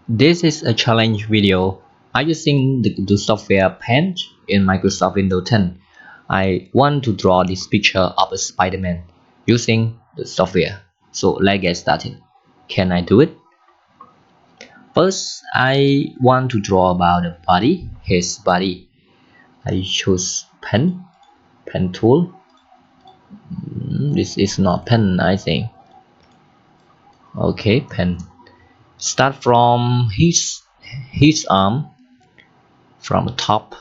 This is a challenge video. I'm using the software Paint in Microsoft Windows 10. I want to draw this picture of a Spider-Man using the software. So let's get started. Can I do it? First, I want to draw about the body, his body. I choose pen tool. This is not pen, I think. Okay, pen. Start from his arm, from the top,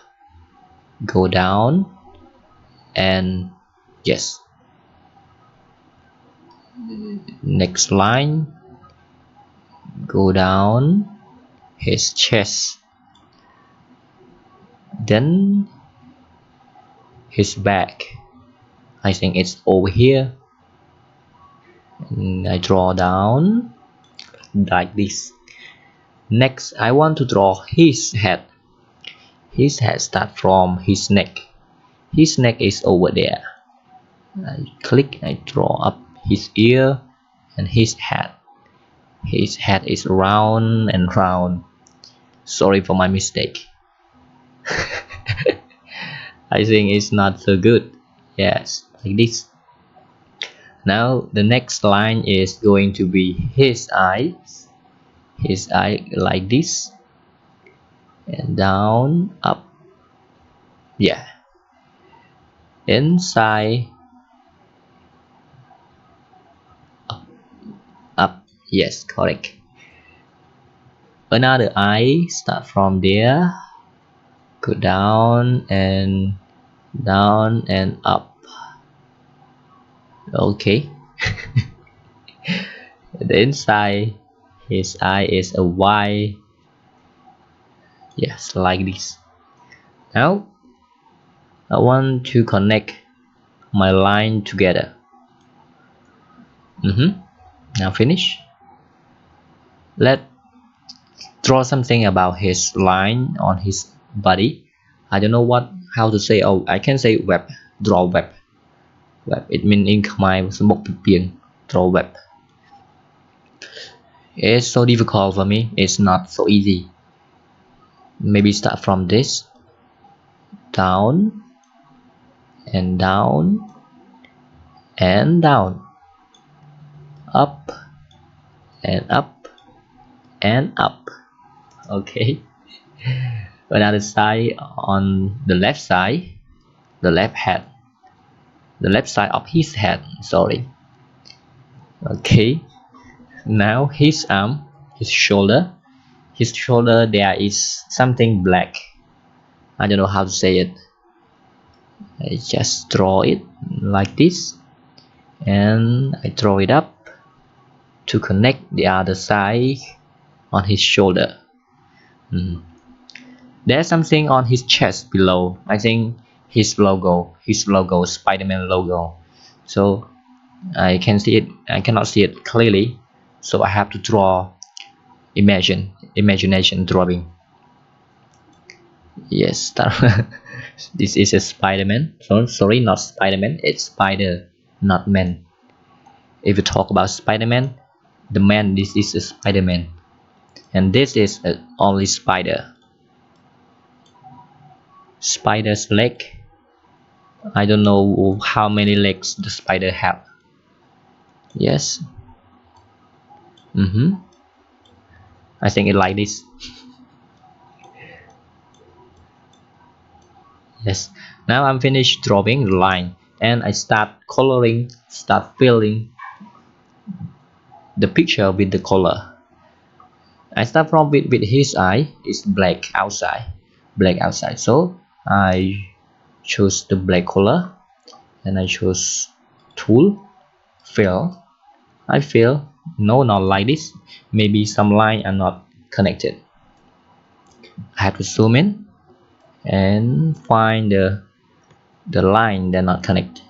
go down, and yes, next line, go down his chest, then his back. I think it's over here, and I draw down like this. Next, I want to draw his head. His head start from his neck. His neck is over there. I click, I draw up his ear and his head. His head is round and round. Sorry for my mistake. I think it's not so good. Yes, like this. Now the next line is going to be his eyes. His eye like this. And down, up. Yeah. Inside, up. Yes, correct. Another eye start from there, go down and up. Okay. The inside, his eye is a Y. Yes, like this. Now I want to connect my line together. Now finish. Let's draw something about his line on his body. I don't know how to say. Oh, I can say web. Draw web. Web. It means in Khmer សំបុកពីពាង draw web. It's so difficult for me. It's not so easy. Maybe start from this, down and down and down, up and up and up. Okay. Another side on the left side, the left head, the left side of his head. Sorry. Okay. Now his arm, his shoulder. His shoulder there is something black. I don't know how to say it. I just draw it like this, and I draw it up to connect the other side on his shoulder. There's something on his chest below. I think his logo, Spiderman logo. So I can see it. I cannot see it clearly, so I have to draw imagination drawing. Yes, this is a Spiderman. Sorry, not Spiderman. It's spider, not man. If you talk about Spiderman, the man, this is a Spiderman, and this is only spider's leg. I don't know how many legs the spider have. Yes. I think it like this. Yes. Now I'm finished drawing the line, and I start filling the picture with the color. I start from with his eye. It's black outside. So I choose the black color, and I choose tool, fill. I fill. No, not like this. Maybe some lines are not connected. I have to zoom in and find the line that not connect.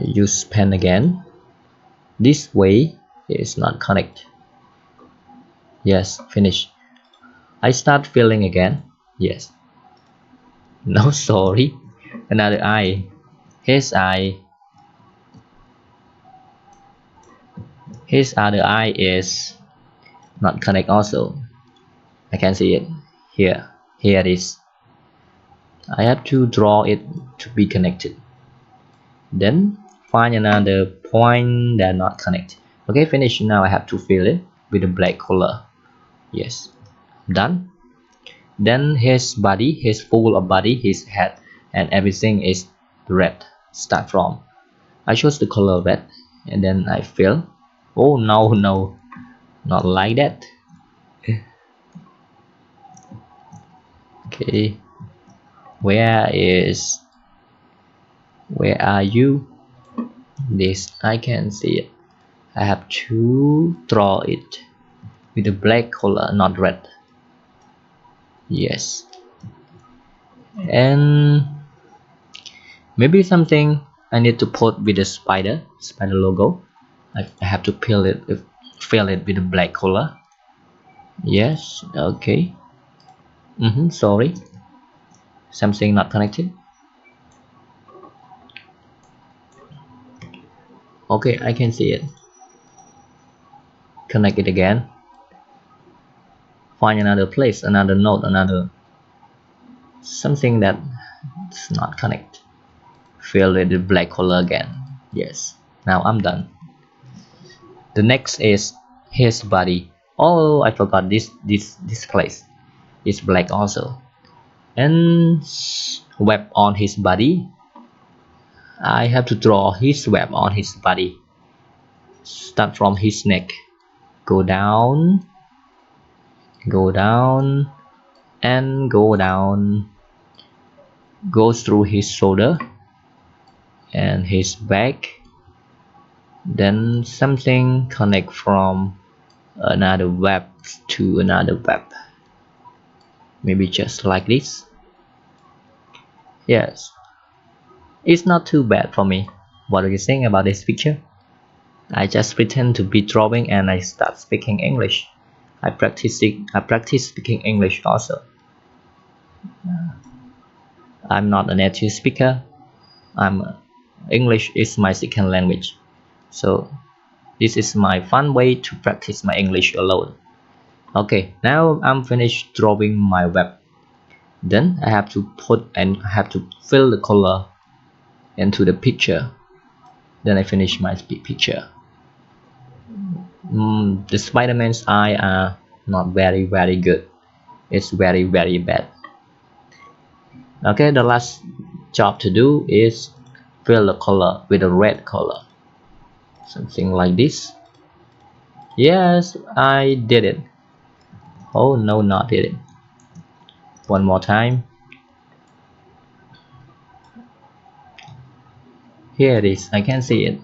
Use pen again. This way is not connect. Yes, finish. I start filling again. Yes. No, sorry. Another eye. His eye. His other eye is not connect also. I can see it here. Here it is. I have to draw it to be connected. Then find another point that not connect. Okay, finish. Now I have to fill it with a black color. Yes, done. Then his body, his full of body, his head, and everything is red. Start from. I chose the color red, and then I fill. Oh no, no, not like that. Okay, where are you? This I can see it. I have to draw it with a black color, not red. Yes, and maybe something I need to put with the spider logo. I have to fill it with a black color. Yes, okay. Sorry, something not connected. Okay, I can see it. Connect it again. Find another place, another node, another something that's not connect. Fill it with black color again. Yes, now I'm done. The next is his body. Oh, I forgot this place. It's black also. And web on his body. I have to draw his web on his body. Start from his neck. Go down, go down, and go down. Goes through his shoulder and his back. Then something connect from another web to another web. Maybe just like this. Yes, it's not too bad for me. What do you think about this picture? I just pretend to be drawing and I start speaking English. I practice speaking English also. I'm not a native speaker. English is my second language. So this is my fun way to practice my English alone. Okay, now I'm finished drawing my web. Then I have to fill the color into the picture. Then I finish my picture. The Spider-Man's eye are not very good. It's very bad. Okay, the last job to do is fill the color with a red color. Something like this. Yes, I did it. Oh no, not did it. One more time. Here it is. I can see it.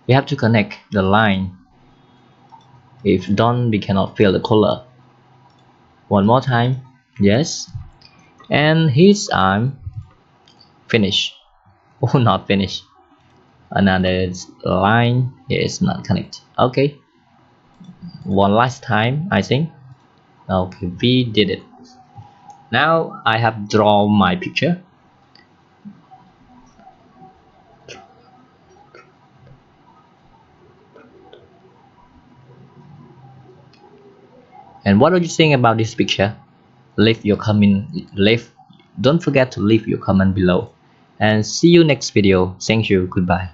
We have to connect the line. If done, we cannot fill the color. One more time. Yes. And his arm. Finish. Oh, not finish. Another line is not connected. Okay. One last time, I think. Okay, we did it. Now I have drawn my picture. And what do you think about this picture? Leave your comment. Don't forget to leave your comment below. And see you next video. Thank you. Goodbye.